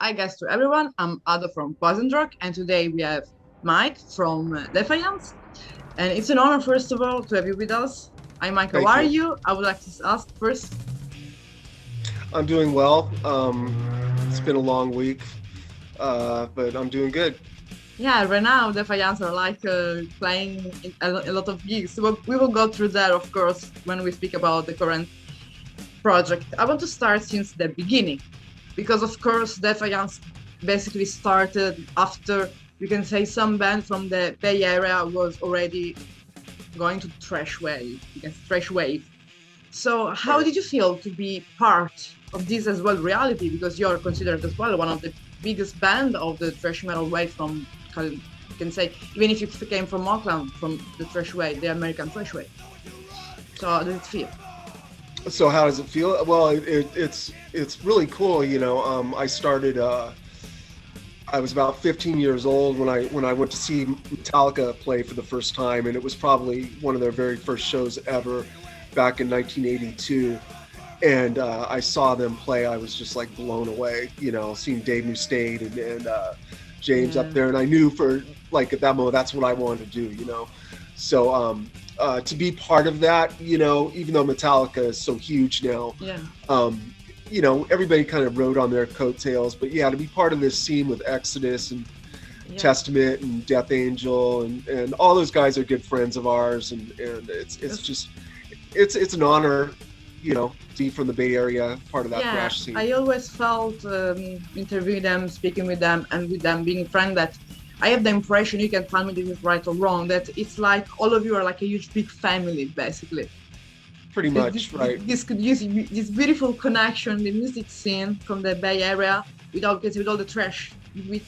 Hi guys to everyone, I'm Ada from Quasendrock and today we have Mike from Defiance. And it's an honor first of all to have you with us. Hi Mike, how Thank are you. you? I would like to ask first. I'm doing well. It's been a long week, but I'm doing good. Yeah, right now Defiance are like playing in a lot of gigs. So we will go through that of course when we speak about the current project. I want to start since the beginning because of course Defiance basically started after you can say some band from the Bay Area was already going to thrash wave, against thrash wave. So how Right. did you feel to be part of this as well reality? Because you're considered as well one of the biggest band of the thrash metal wave from you can say even if you came from Auckland from the thrash wave, the American thrash wave. So how did it feel? So how does it feel? Well, it's really cool. I started. I was about 15 years old when I went to see Metallica play for the first time, and it was probably one of their very first shows ever, back in 1982. And I saw them play. I was just like blown away. Seeing Dave Mustaine and James up Yeah, there, and I knew for like at that moment that's what I wanted to do. So to be part of that, even though Metallica is so huge now, yeah, um, everybody kind of rode on their coattails. But yeah, to be part of this scene with Exodus and yeah. Testament and Death Angel and all those guys are good friends of ours, and it's That's- just it's an honor, to be from the Bay Area, part of that Yeah, thrash scene. I always felt interviewing them, speaking with them, and with them being friend that I have the impression, you can tell me this is right or wrong, that it's like all of you are like a huge big family, basically. Pretty This, much, right? this could use this beautiful connection, the music scene from the Bay Area with all the trash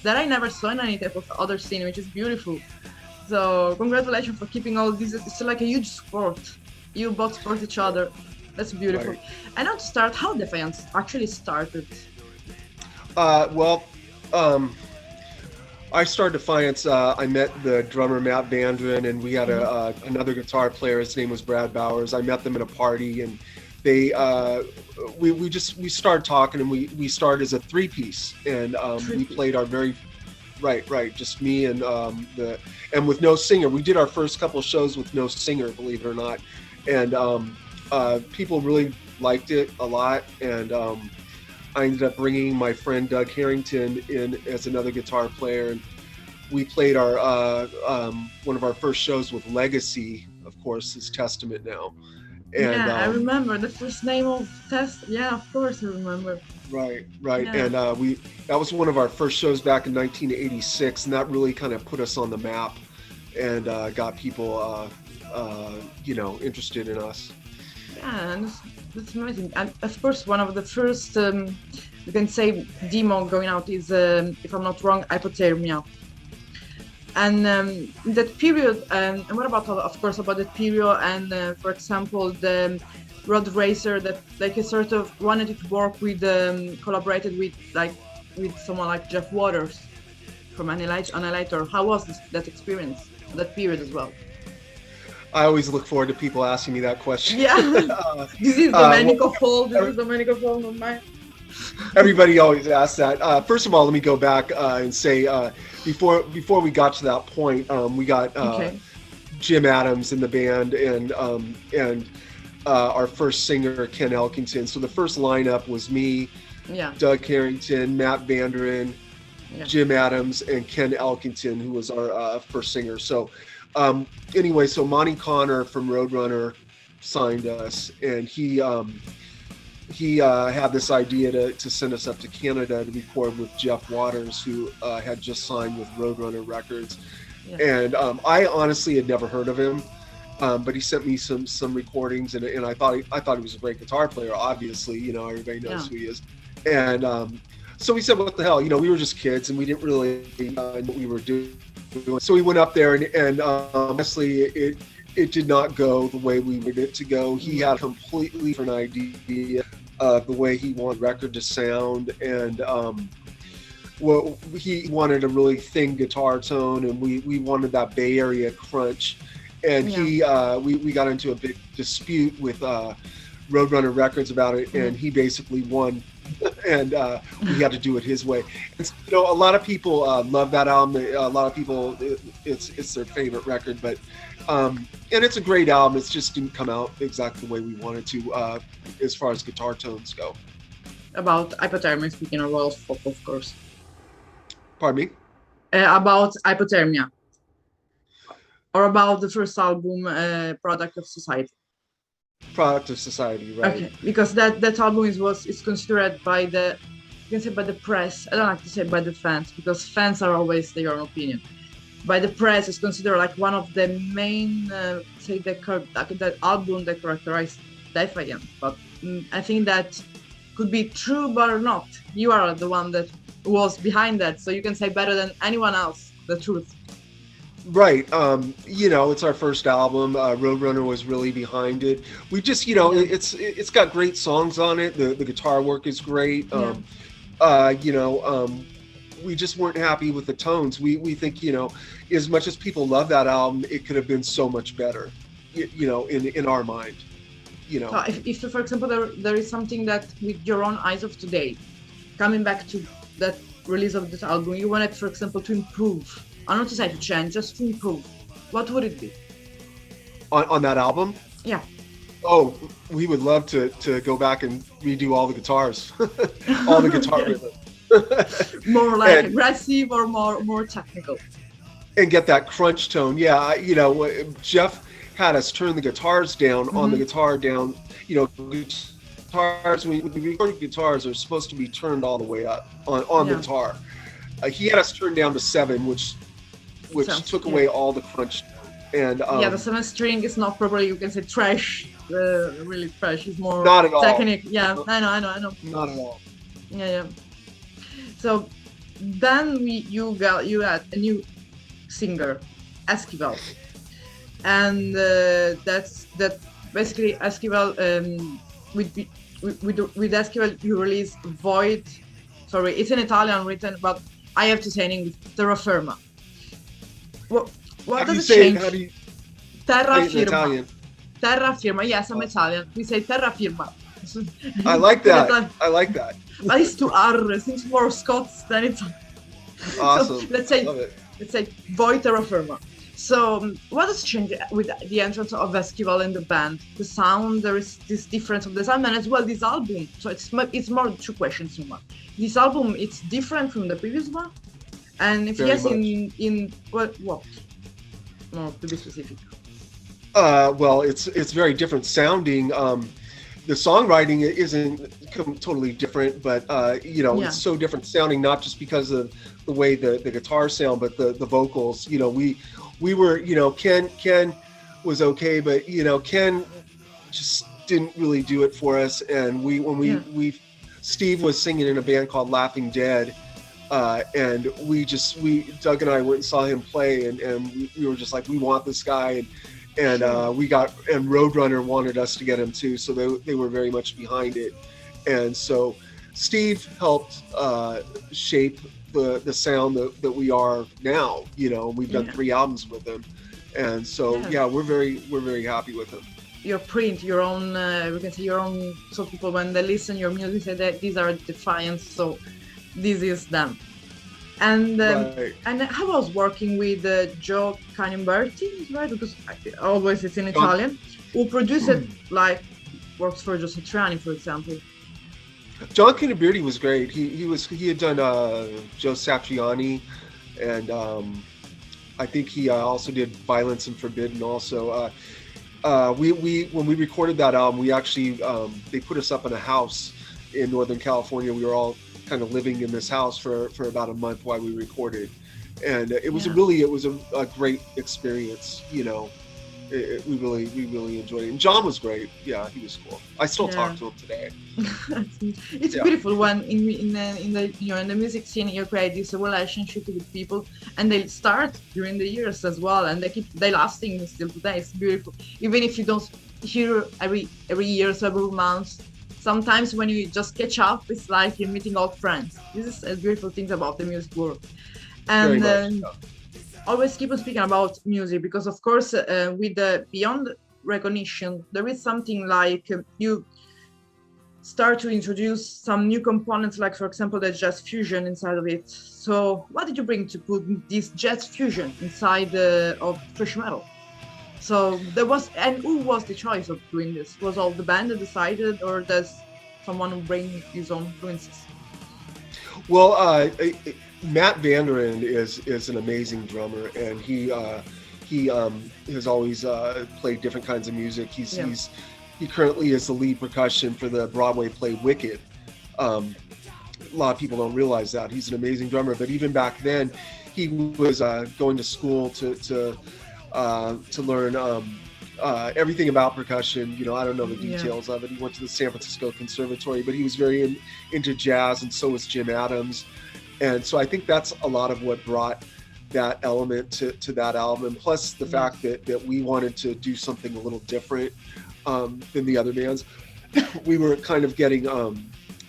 that I never saw in any type of other scene, which is beautiful. So congratulations for keeping all this. It's like a huge sport. You both support each other. That's beautiful. Right. I want to start how Defiance actually started. Well, um, I started Defiance. I met the drummer Matt Vandren, and we had Mhm. another guitar player. His name was Brad Bowers. I met them at a party, and they we started talking, and we started as a three piece, and we Trippy. played our very right, just me and the and with no singer. We did our first couple of shows with no singer, believe it or not, and people really liked it a lot, and I ended up bringing my friend Doug Harrington in as another guitar player, and we played our one of our first shows with Legacy, of course, is Testament now, and Yeah, I remember the first name of test. Yeah, of course I remember. right, Yeah, and we that was one of our first shows back in 1986, and that really kind of put us on the map and got people interested in us. yeah, and that's amazing. And of course, one of the first, you can say, demo going out is, if I'm not wrong, hypothermia. And in that period, and what about, of course, about that period, and for example, the road racer that like a sort of wanted to work with, collaborated with like with someone like Jeff Waters from Annihilator. How was that experience, that period as well? I always look forward to people asking me that question. Yeah, uh, this is well, Domenico Fall. This is Domenico Fall, not mine. everybody always asks that. First of all, let me go back and say before we got to that point, we got Okay. Jim Adams in the band and our first singer Ken Elkington. So the first lineup was me, Yeah. Doug Harrington, Matt Vanderen, Yeah. Jim Adams, and Ken Elkington, who was our first singer. So anyway, so Monty Connor from Roadrunner signed us, and he had this idea to send us up to Canada to record with Jeff Waters, who had just signed with Roadrunner Records. Yeah. And I honestly had never heard of him, but he sent me some recordings, and I thought he was a great guitar player. Obviously, everybody knows Yeah. who he is. And so we said, "What the hell?" We were just kids, and we didn't really know what we were doing. So we went up there, and honestly, it did not go the way we wanted it to go. He had a completely different idea of the way he wanted the record to sound, and well, he wanted a really thin guitar tone, and we wanted that Bay Area crunch. And Yeah. we got into a big dispute with Roadrunner Records about it, and he basically won, and we had to do it his way. And so, a lot of people love that album. A lot of people, it's their favorite record, but and it's a great album. It just didn't come out exactly the way we wanted to, as far as guitar tones go. About hypothermia, speaking of Royal Folk, of course. Pardon me? About hypothermia. Or about the first album, Product of Society. Product of Society, right? Okay, because that album is considered by the, you can say by the press. I don't like to say by the fans, because fans are always their own opinion. By the press, it's considered like one of the main, that album that characterized Defiance. But I think that could be true, but not. You are the one that was behind that, so you can say better than anyone else the truth. Right. It's our first album. Roadrunner was really behind it. We just, it's got great songs on it. The guitar work is great. We just weren't happy with the tones. We think, as much as people love that album, it could have been so much better, in our mind. So if for example, there is something that with your own eyes of today, coming back to that release of this album, you wanted, for example, to improve. I don't want to say to change, just to improve. What would it be? On that album? Yeah. Oh, we would love to go back and redo all the guitars, all the guitar rhythm. More like aggressive or more technical. And get that crunch tone. Yeah, Jeff had us turn the guitars down on the guitar down. Guitars, when we record guitars, are supposed to be turned all the way up on the guitar. He had us turn down to 7, which took away all the crunch. And the 7 string is not probably, you can say, trash. Really trash. It's more not at all. technique. Yeah, I know. Not at all. Yeah. So then you had a new singer, Esquivel, and that's basically Esquivel. With Esquivel you release Void. Sorry, it's in Italian written, but I have to say in English, Terraferma. What does it change? How do you Terraferma. Italian? Terraferma. Yes, I'm Italian. We say Terraferma. I like that. I like that. But it's too R. It seems more Scots than Italian. Awesome. So let's say Void Terraferma. So what has changed with the entrance of Esquivel in the band? The sound, there is this difference of the sound, and as well this album. So it's more 2 questions in one. This album, it's different from the previous one, and if Very yes, much. in what? More to be specific. Well, it's very different sounding. The songwriting isn't totally different, but it's so different sounding, not just because of the way the guitars sound, but the vocals. We were, Ken was okay, but Ken just didn't really do it for us. And Steve was singing in a band called Laughing Dead, and Doug and I went and saw him play, and we were just like, we want this guy, and Roadrunner wanted us to get him too, so they were very much behind it, and so Steve helped shape the sound that we are now. We've done 3 albums with him, and so we're very happy with him. Your print, your own, we can say your own. So people, when they listen your music, say that these are Defiance. So this is them. And Right. and how was working with Joe Canimberti, right? Because always it's in Italian. Who produced it, works for Joe Satriani, for example. John Canterbury was great. He had done Joe Satriani, and I think he also did Violence and Forbidden also. We when we recorded that album, we actually they put us up in a house in Northern California. We were all kind of living in this house for about a month while we recorded, and it was a great experience. We really enjoyed it. And John was great. Yeah, he was cool. I still talk to him today. It's beautiful when in the music scene you create this relationship with people, and they start during the years as well, and they lasting still today. It's beautiful, even if you don't hear every year, several months. Sometimes when you just catch up, it's like you're meeting old friends. This is a beautiful thing about the music world, and always keep on speaking about music, because of course with the beyond recognition. There is something like you start to introduce some new components, like for example the jazz fusion inside of it. So what did you bring to put this jazz fusion inside of thrash metal? So there was, and who was the choice of doing this? Was all the band that decided, or does someone who bring his own influences? Well, Matt Vanderin is an amazing drummer, and he has always played different kinds of music. Yeah, He currently is the lead percussion for the Broadway play Wicked. A lot of people don't realize that he's an amazing drummer. But even back then, he was going to school to learn everything about percussion. You know, I don't know the yeah, details of it. He went to the San Francisco Conservatory, but he was very into jazz, and so was Jim Adams. And so I think that's a lot of what brought that element to that album. Plus the yeah. fact that we wanted to do something a little different than the other bands. We were kind of getting a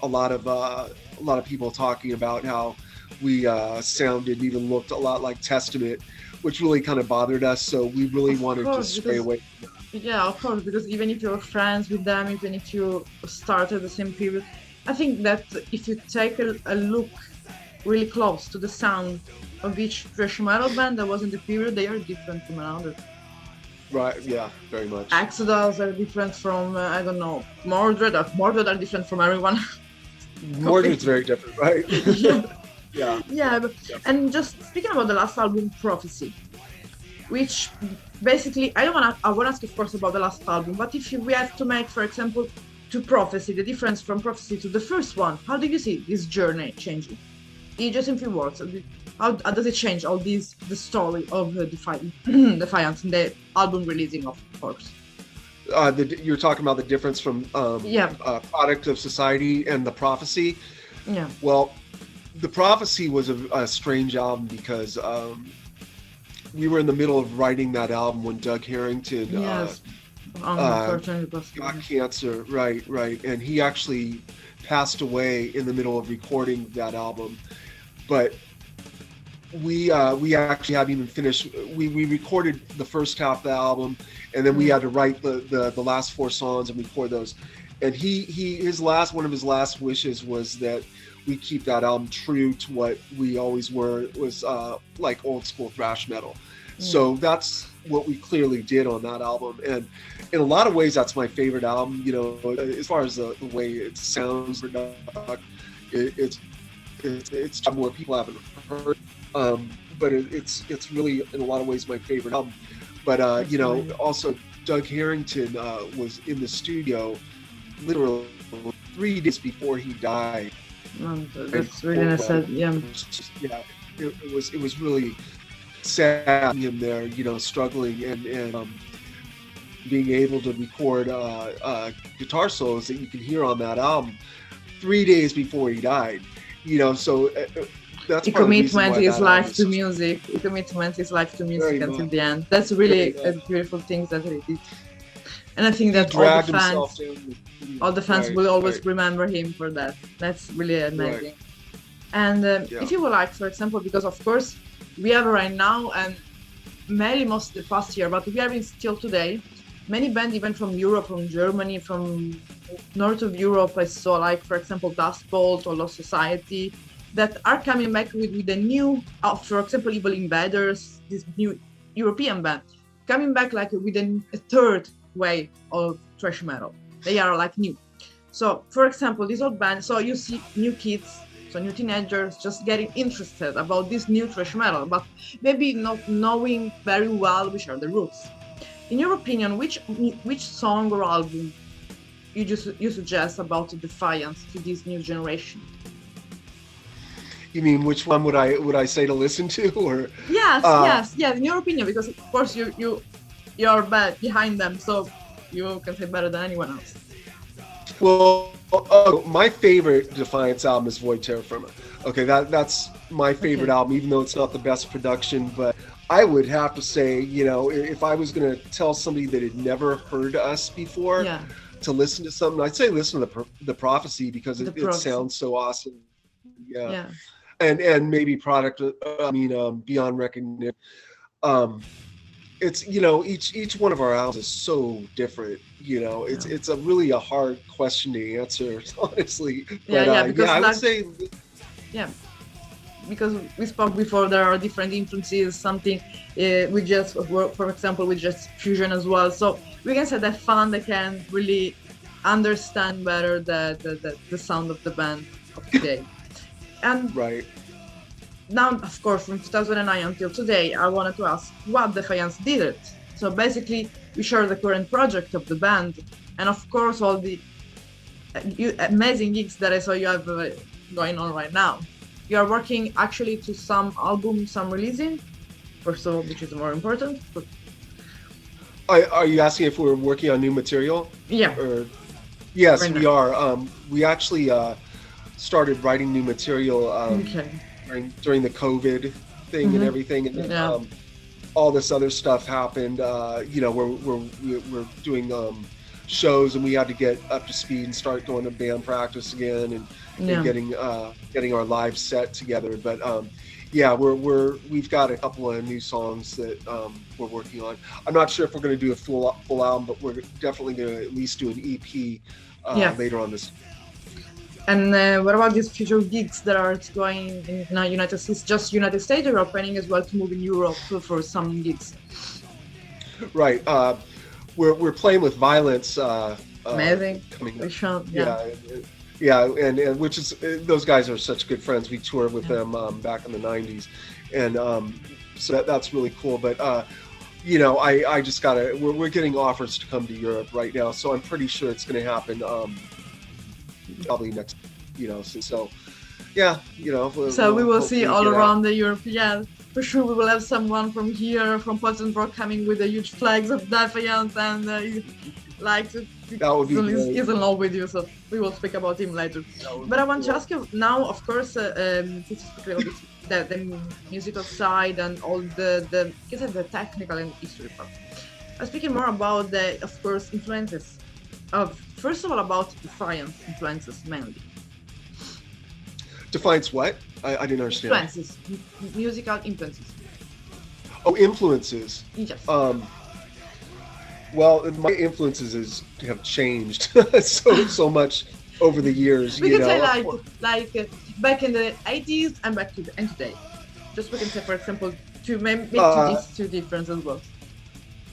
lot of people talking about how we sounded and even looked a lot like Testament, which really kind of bothered us. So we really Of wanted to course, stray because away. yeah, of course, because even if you're friends with them, even if you start at the same period, I think that if you take a look really close to the sound of each thrash metal band that was in the period, they are different from another. Right? Yeah, very much. Exodus are different from I don't know, Mordred. Mordred are different from everyone. Mordred's Completely. very different, right? Yeah, Yeah. yeah. Yeah. And just speaking about the last album, Prophecy, which basically I want to ask of course about the last album, but if we have to make, for example, to Prophecy, the difference from Prophecy to the first one, how do you see this journey changing? Just in few words, how does it change all these the story of Defiance and the album releasing, of course? You're talking about the difference from Yeah, Product of Society and The Prophecy. yeah, Well, The Prophecy was a strange album because we were in the middle of writing that album when Doug Harrington yes, uh, unfortunately, possible. got cancer. Right, right. And he actually passed away in the middle of recording that album. But we actually hadn't even finished. We recorded the first half of the album, and then we Mm, had to write the last four songs and record those. And his last one of his last wishes was that we keep that album true to what we always were, was like old school thrash metal. mm. So that's what we clearly did on that album. And in a lot of ways, that's my favorite album. You know, as far as the way it sounds, it's more people haven't heard. But it's really in a lot of ways my favorite album. But That's amazing. also Doug Harrington was in the studio literally 3 days before he died. And That's really nice. Yeah, yeah, it was really sad seeing him there, struggling and being able to record guitar solos that you can hear on that album 3 days before he died. So that's he part of the reason commitment why his that album life is to so music. He commitment his life to music very until much, the end. That's very really a much. beautiful thing that he did. And I think He that all the dragged himself fans, down. all the fans Right, will always right, remember him for that. That's really right. amazing. And Yeah. if you would like, for example, because of course we have right now and many most the past year, but we are in still today. Many bands, even from Europe, from Germany, from north of Europe, I saw like, for example, Dust Bolt or Lost Society, that are coming back with a new, for example, Evil Invaders, this new European band, coming back like with a third way of thrash metal. They are like new. So, for example, this old band, so you see new kids, so new teenagers just getting interested about this new thrash metal, but maybe not knowing very well which are the roots. In your opinion, which song or album you suggest about Defiance to this new generation? You mean which one would I say to listen to, or Yes, uh, yes, yes. In your opinion, because of course you're back behind them, so you can say better than anyone else. well, my favorite Defiance album is Void Terra Firma. Okay, that's my favorite Okay. album, even though it's not the best production. But I would have to say, if I was going to tell somebody that had never heard us before Yeah, to listen to something, I'd say listen to the Prophecy because the it proxy. sounds so awesome. Yeah, Yeah, and maybe Beyond Recognition. Um, it's each one of our albums is so different. Yeah. It's a really a hard question to answer, honestly. Yeah, But yeah, yeah, because I would like say yeah, because we spoke before, there are different influences. Something we just, for example, we just fusion as well. So we can say that fun, they can really understand better the sound of the band of today. And right. now, of course, from 2009 until today, I wanted to ask what Defiance did it. So basically, we share the current project of the band, and of course, all the amazing gigs that I saw you have going on right now. You are working actually to some albums, some releasing, first of all, which is more important. But Are you asking if we're working on new material? yeah, Or yes, right we now. are. We actually started writing new material Okay. during the COVID thing and Mm-hmm. everything, and then Yeah. all this other stuff happened. We're doing shows, and we had to get up to speed and start going to band practice again, and Yeah. getting our live set together. But yeah, we've got a couple of new songs that we're working on. I'm not sure if we're going to do a full album, but we're definitely going to at least do an EP Yeah. later on this. And what about these future gigs that are going in United States, just United States, or are planning as well to move in Europe for some gigs? Right. We're playing with Violence Amazing. coming up. We shall, yeah. Yeah, yeah, and which is those guys are such good friends. We toured with Yeah. them back in the '90s, and so that's really cool. But I just gotta. We're getting offers to come to Europe right now, so I'm pretty sure it's going to happen probably next. So yeah, So we we'll will see hopefully all get out. around the Europe. Yeah, for sure. We will have someone from here, from Pottenbrook, coming with the huge flags of Defiance and like That would be great. he's in love with you. So we will speak about him later. That would But be I want to cool. ask you now, of course, since you speak about the musical side and all the you said the technical and history part. I'm speaking more about the, of course, influences of first of all about Defiance influences mainly. Defiance what? I didn't understand. Influences, musical influences. Oh, influences. Yes. Well, my have changed so much over the years. We can say like back in the 80s and back to and today. Just we can say, for example, to make Uh, two differences as well.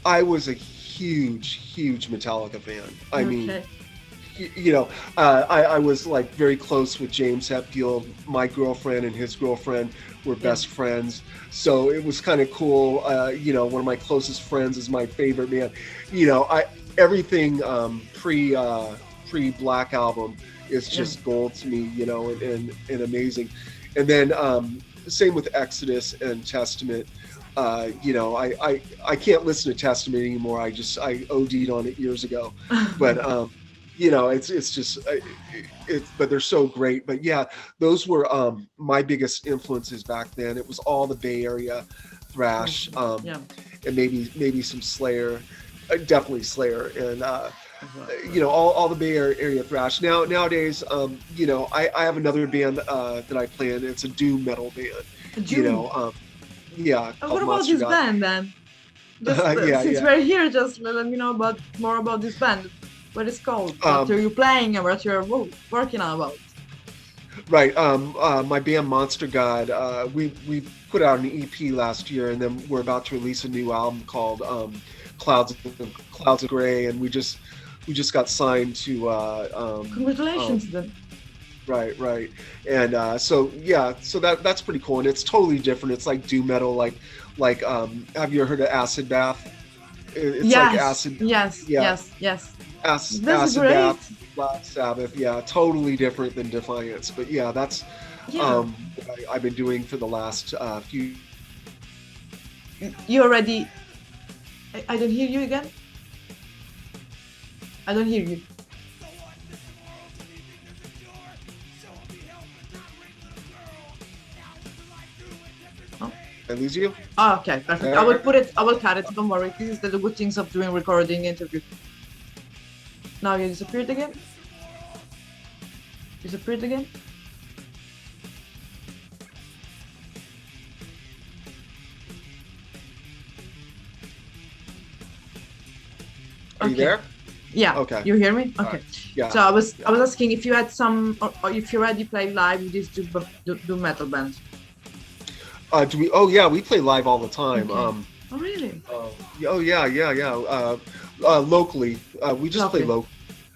I was a huge Metallica fan. I mean, Okay. I was like very close with James Hetfield. My girlfriend and his girlfriend were Yeah. best friends, so it was kind of cool. One of my closest friends is my favorite man. I everything pre Black Album is Yeah. just gold to me. And amazing. And then same with Exodus and Testament. I can't listen to Testament anymore. I OD'd on it years ago, but it's just but they're so great. But yeah, those were my biggest influences back then. It was all the Bay Area thrash, Yeah. and maybe some Slayer, definitely Slayer, and As well. all the Bay Area thrash. Nowadays, I have another band that I play in. It's a doom metal band. June. Yeah, What called about Monster this God. band then? Just Yeah, since yeah. we're here, just let me know about more about this band. What it's called? What are Um, you playing and what you're working on about? right. My band Monster God. We put out an EP last year, and then we're about to release a new album called Clouds of Gray, and we just got signed to Congratulations then. right, and so yeah, so that's pretty cool, and it's totally different. It's like doom metal, like have you ever heard of Acid Bath? It's like Yes, acid, yes, yeah, yes, yes. That's acid great. bath, Black Sabbath, yeah, totally different than Defiance, but yeah, that's Yeah. what I've been doing for the last few. You already. I don't hear you again. I don't hear you. Oh. I lose you? Oh, okay, perfect. I will put it. I will cut it. Don't worry. This is the good things of doing recording interview. Now you disappeared again. Disappeared again. Are you there? Yeah. Okay. You hear me? All Okay. right. Yeah. So I was asking if you had some, or if you already play live with this do metal band. Do we? Oh yeah, we play live all the time. Okay. Oh really? Oh yeah. Locally, we just play Lovely.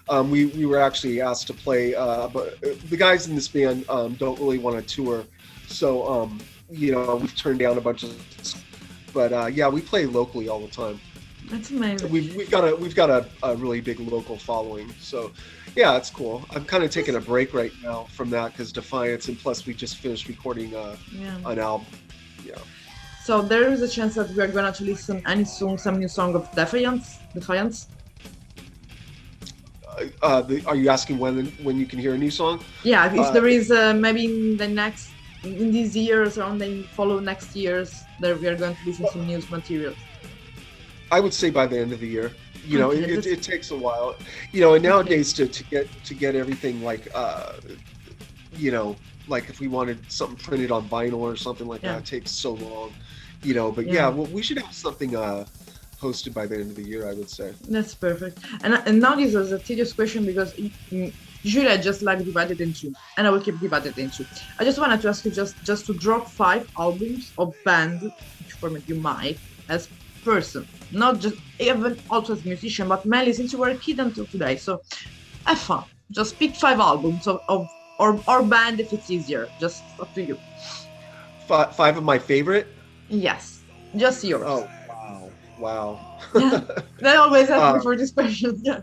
local. We were actually asked to play, but the guys in this band don't really want to tour, so we've turned down a bunch of. But yeah, we play locally all the time. That's amazing. We've got a really big local following, so yeah, it's cool. I'm kind of taking a break right now from that because Defiance, and plus we just finished recording Yeah. an album. Yeah. So there is a chance that we are gonna to listen any song, some new song of Defiance. Defiance. Are you asking when you can hear a new song? Yeah, if there is maybe in these years or on the follow next years, that we are going to listen to some news material. I would say by the end of the year. Okay, It takes a while. And nowadays to get everything like like if we wanted something printed on vinyl or something like that, it takes so long. But well, we should have something posted by the end of the year, I would say. That's perfect. And now this is a tedious question because usually I just like divided into, and I will keep divided into. I just wanted to ask you just to drop 5 albums or band, which format you might, as person, not just even also as musician, but mainly since you were a kid until today. So have fun. Just pick 5 albums or band if it's easier. Just up to you. 5 of my favorite. Yes, just yours. Oh wow. Yeah, they always ask me for this question. Yeah.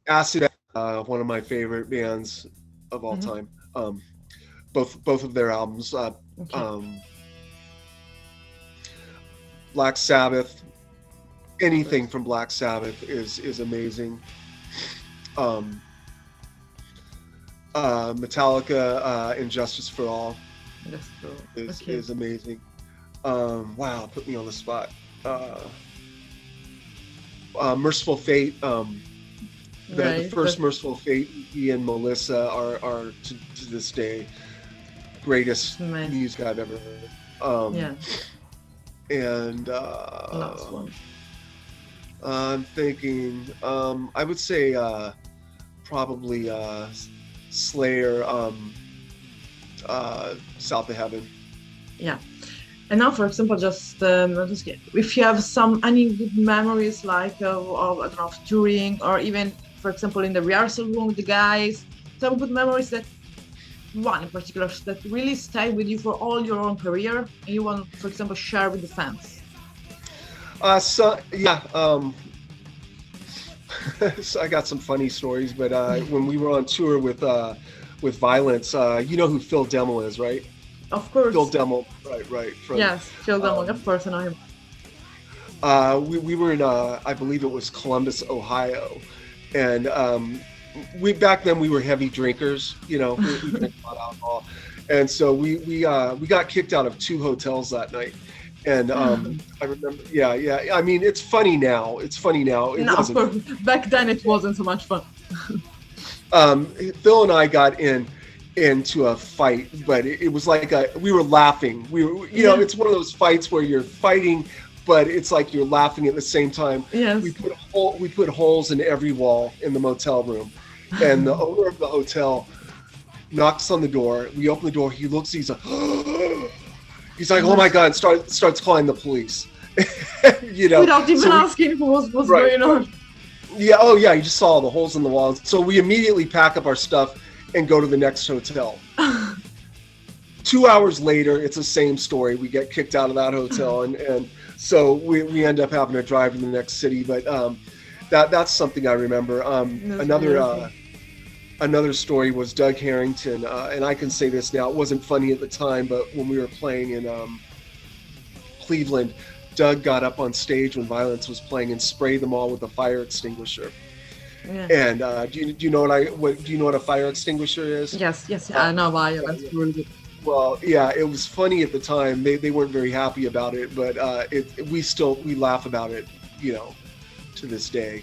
Acid, one of my favorite bands of all time. Both of their albums. Okay. Black Sabbath, anything from Black Sabbath is amazing. Metallica, Injustice for All is amazing. Wow, put me on the spot. Merciful Fate. The first Merciful Fate, Ian and Melissa are to this day greatest music I've ever heard. And last one. I'm thinking, I would say probably Slayer, South of Heaven. Yeah. And now, for example, just if you have any good memories, like of I don't know, of touring, or even, for example, in the rehearsal room with the guys, some good memories that one in particular that really stayed with you for all your own career, and you want, for example, share with the fans. So I got some funny stories, but when we were on tour with Violence, you know who Phil Demmel is, right? Of course. Phil Demmel, right. Yes, Phil Demmel, of course, I know him. We were in, I believe it was Columbus, Ohio, and back then we were heavy drinkers. We drank a lot of alcohol, and so we got kicked out of 2 hotels that night. And I remember, I mean, it's funny now. It no, of course. Back then it wasn't so much fun. Phil and I got into a fight, but it was like we were laughing. We were, it's one of those fights where you're fighting, but it's like you're laughing at the same time. Yes. We put holes in every wall in the motel room, and the owner of the hotel knocks on the door. We open the door. He looks. He's like, oh my God! Starts calling the police. Without even asking what's going on. Yeah. Oh yeah. You just saw the holes in the walls. So we immediately pack up our stuff and go to the next hotel. 2 hours later, it's the same story. We get kicked out of that hotel, and so we end up having to drive to the next city. But that's something I remember. Another story was Doug Harrington, and I can say this now. It wasn't funny at the time, but when we were playing in Cleveland, Doug got up on stage when Violence was playing and sprayed them all with a fire extinguisher. Yeah. And do you know what a fire extinguisher is? Yes, I know Violence really good. Well, yeah, it was funny at the time. They weren't very happy about it, but we laugh about it, to this day.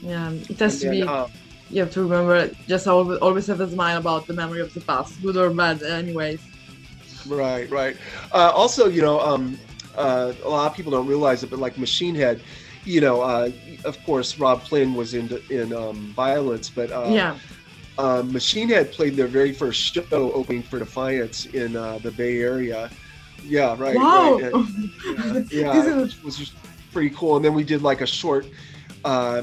Yeah, it has to be. You have to remember, just always have a smile about the memory of the past, good or bad, anyways. Right. Also, a lot of people don't realize it, but like Machine Head, you know, of course Rob Flynn was in Violence, but Yeah. Machine Head played their very first show opening for Defiance in the Bay Area. Yeah, right. Wow. And, This yeah, is which was just pretty cool. And then we did like a short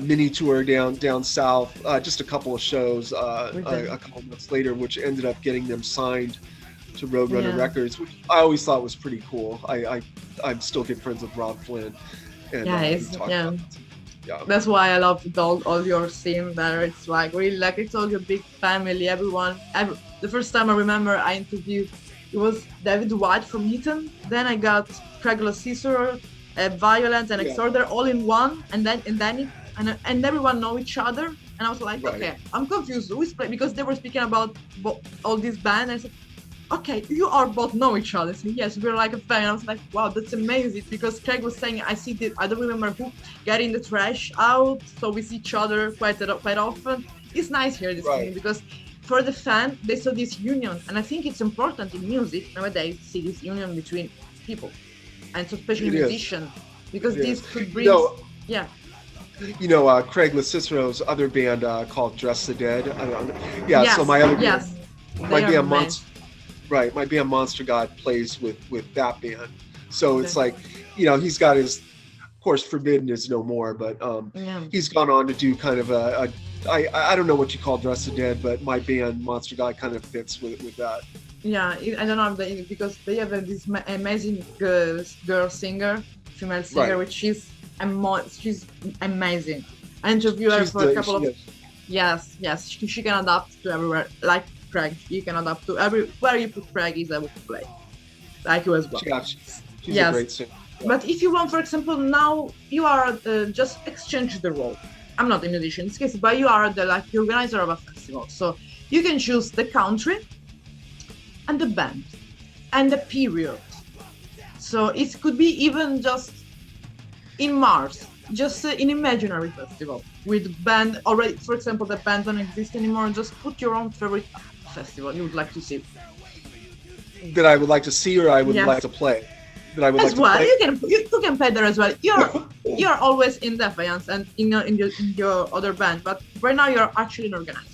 mini tour down south, just a couple of shows with a them. couple months later, which ended up getting them signed to Roadrunner Yeah. Records, which I always thought was pretty cool. I'm still good friends with Rob Flynn, and Yeah, we it's talked yeah. about that. Yeah, That's why I love all your scene there. It's like really like it's all a big family. The first time I remember I interviewed, it was David White from Eton. Then I got Craig Cicero, Violent and yeah, Exorder all in one, and everyone know each other. And I was like, right, okay, I'm confused. Who is play? Because they were speaking about all these bands. I said, okay, you are both know each other. So yes, we're like a fan. I was like, wow, that's amazing. Because Craig was saying, I don't remember who, getting the trash out, so we see each other quite often. It's nice here this right. thing because for the fan, they saw this union, and I think it's important in music nowadays to see this union between people, and so especially It is. musicians, because It this is. could You bring, know, yeah, Craig Cicero's other band called Dress the Dead. I don't know. Yeah, so yes, my other band, yes, my they are band amazing. Monster, right? My band Monster God plays with that band. So it's Okay. like, he's got his, of course, Forbidden is no more, but Yeah. he's gone on to do kind of I don't know what you call Dress the Dead, but my band Monster God kind of fits with that. Yeah, I don't know because they have this amazing girl singer, female singer, Right. which she's amazing. I interviewed her She's for a the couple she of is. yes, she can adapt to everywhere. Like Craig, you can adapt to every where you put Craig, he's able to play. Like you as well. Yeah, she's a Yes, great singer. Yeah. but if you want, for example, now you are just exchange the role. I'm not a musician in this case, but you are the organizer of a festival, so you can choose the country and the band and the period. So it could be even just in Mars, just in imaginary festival with band already. For example, the band don't exist anymore. Just put your own favorite festival you would like to see. That I would like to see or I would like Yes, to play. That I would like as to well. play. You can play there as well. You're always in Defiance and in your other band, but right now you're actually an organizer.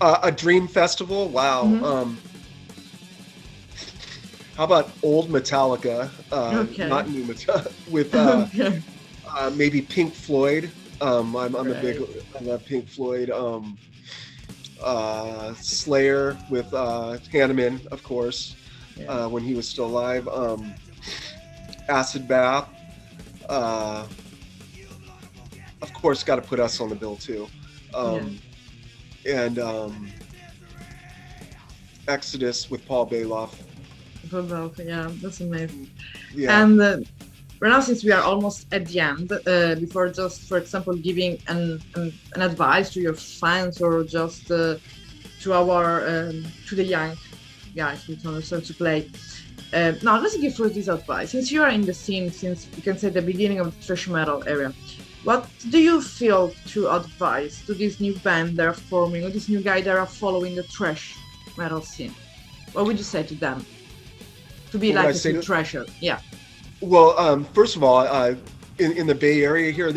A dream festival. Wow. Hmm. How about old Metallica? Okay. Not new Metallica. With Okay. maybe Pink Floyd. I'm a big. Right. I love Pink Floyd. Slayer with Hanneman, of course, Yeah. when he was still alive. Acid Bath. Uh, of course, got to put us on the bill too. Yeah. And Exodus with Paul Bailoff. Yeah. That's amazing. Yeah. And right now, since we are almost at the end, before just, for example, giving an advice to your fans or just to the young guys who don't know to play. Now, let's give first this advice. Since you are in the scene, since you can say the beginning of the thrash metal area, what do you feel to advise to this new band that are forming, or this new guy that are following the thrash metal scene? What would you say to them? To be What would I like a say true to? treasure. Yeah. Well, first of all, in the Bay Area here,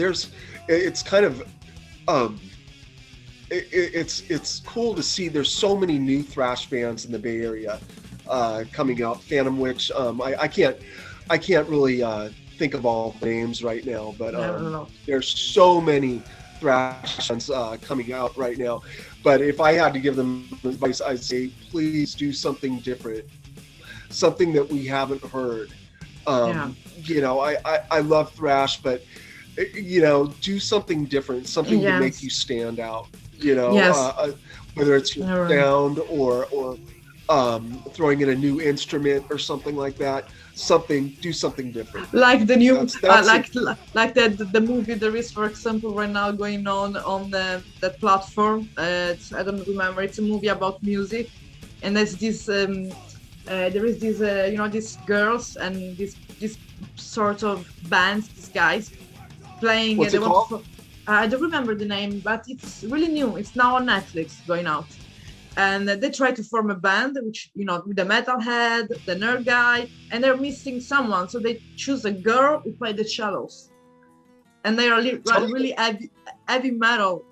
it's kind of um, it's cool to see. There's so many new thrash bands in the Bay Area coming out. Phantom Witch. I can't really think of all the names right now, but I don't know. there's so many thrash bands coming out right now. But if I had to give them advice, I'd say please do something different, something that we haven't heard. Yeah. I love thrash, but do something different, something to make Yes. you stand out. Yes. Whether it's your All right. sound or throwing in a new instrument or something like that. Do something different. Like the new, That's it. like the movie there is, for example, right now going on that platform. I don't remember. It's a movie about music, and there's this there is this these girls and this sort of bands, these guys playing. What's They it want called? to. I don't remember the name, but it's really new. It's now on Netflix, going out. and they try to form a band, which, with the metalhead, the nerd guy, and they're missing someone, so they choose a girl who play the cellos, and they are Tell me, really heavy metal,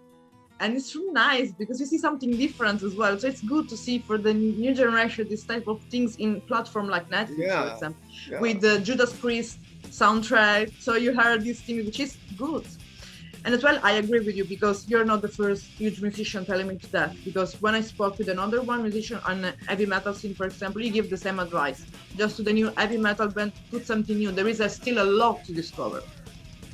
and it's really nice because you see something different as well. So it's good to see for the new generation this type of things in platform like Netflix, for yeah, example, yeah. with the Judas Priest soundtrack. So you heard this thing, which is good. And as well, I agree with you because you're not the first huge musician telling me that. Because when I spoke with another one musician on a heavy metal scene, for example, he gave the same advice. Just to the new heavy metal band, put something new. There is still a lot to discover.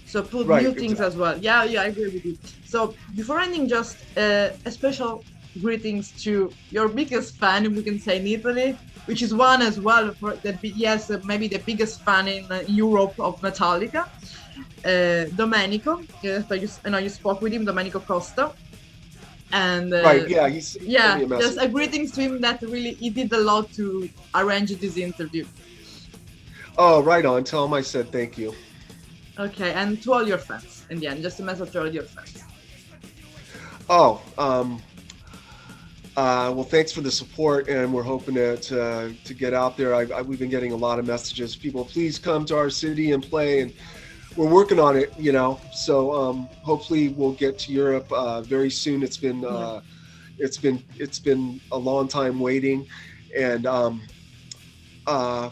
So put Right, new things exactly. as well. Yeah, I agree with you. So before ending, just a special greetings to your biggest fan, we can say in Italy, which is one as well for that. Yes, maybe the biggest fan in Europe of Metallica, Domenico. I know you spoke with him, Domenico Costa, and Right, yeah. He sent yeah, me a just message. a greetings to him that really he did a lot to arrange this interview. Oh, right on. Tell him I said thank you. Okay, and to all your fans in the end, just a message to all your fans. Oh, well, thanks for the support, and we're hoping to get out there. We've been getting a lot of messages. People, please come to our city and play, and we're working on it. Hopefully we'll get to Europe very soon. Yeah. It's been a long time waiting, and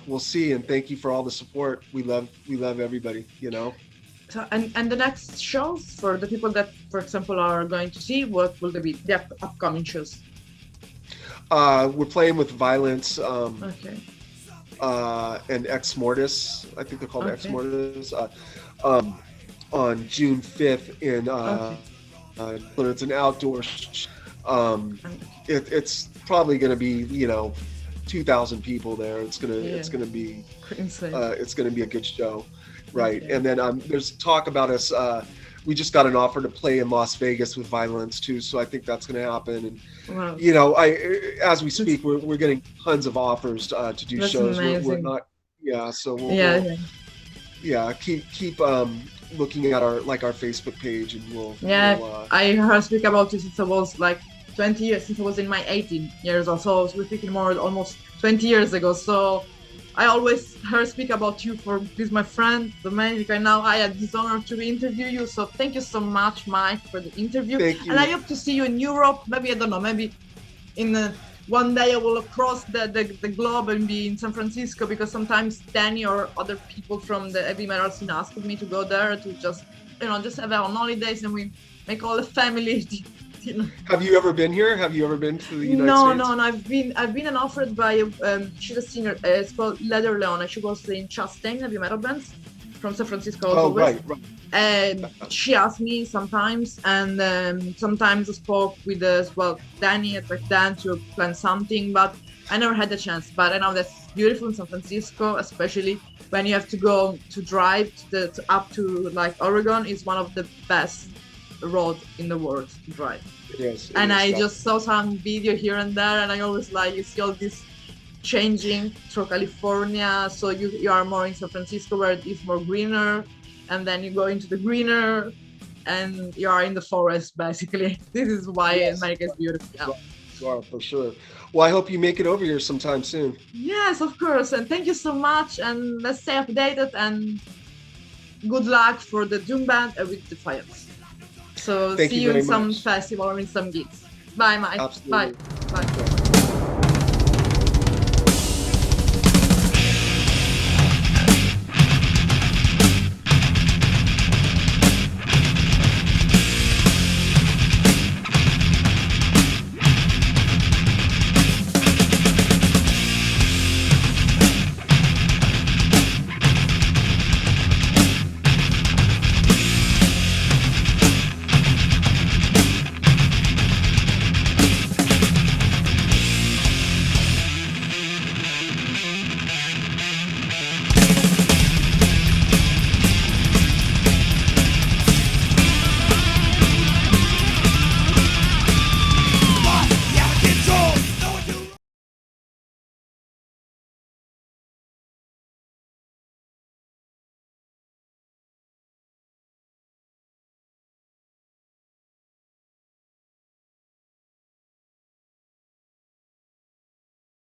we'll see. And thank you for all the support. We love everybody. So, and the next shows for the people that, for example, are going to see, what will they be? The upcoming shows. We're playing with Violence. Okay. And Ex Mortis. I think they're called Ex Okay. Mortis. Um, on June 5th Okay. it's an outdoor. And, It's probably going to be 2,000 people there. yeah. It's gonna be Insane. it's gonna be a good show, right? Okay. And then there's talk about us. We just got an offer to play in Las Vegas with Violence too, so I think that's going to happen. And Wow. as we That's, speak, we're getting tons of offers to do that's shows. We're amazing. not, yeah. So Yeah. we'll Yeah. yeah keep looking at our Facebook page, and Yeah. I heard speak about you since I was like 20 years, since I was in my 18 years or so. So we're speaking more almost 20 years ago. So I always heard speak about you for this, my friend Domenico, and now I had this honor to interview you. So thank you so much, Mike, for the interview. thank And I you. hope to see you in Europe. Maybe, I don't know, maybe in one day I will cross the globe and be in San Francisco, because sometimes Danny or other people from the heavy metal scene ask me to go there to just have our holidays, and we make all the family. Have you ever been here? Have you ever been to the United No, States? no, no. I've been offered by she's a singer. It's called Leather Leona. She was in Chastain heavy metal bands from San Francisco Oh, always. right. And she asked me sometimes, and sometimes I spoke with Danny at like Dan to plan something, but I never had the chance. But I know that's beautiful in San Francisco, especially when you have to go to drive up to like Oregon. Is one of the best road in the world to drive. It is. It And is. I just saw some video here and there, and I always like, you see all this changing through California. So you are more in San Francisco where it's more greener, and then you go into the greener, and you are in the forest basically. This is why Yes. America is beautiful. Yeah. You are, for sure. Well, I hope you make it over here sometime soon. Yes, of course. And thank you so much. And let's stay updated. And good luck for the Doom Band with Defiance. So Thank see you you in very some much. festival or in some gigs. Bye, Mike. Bye. Absolutely.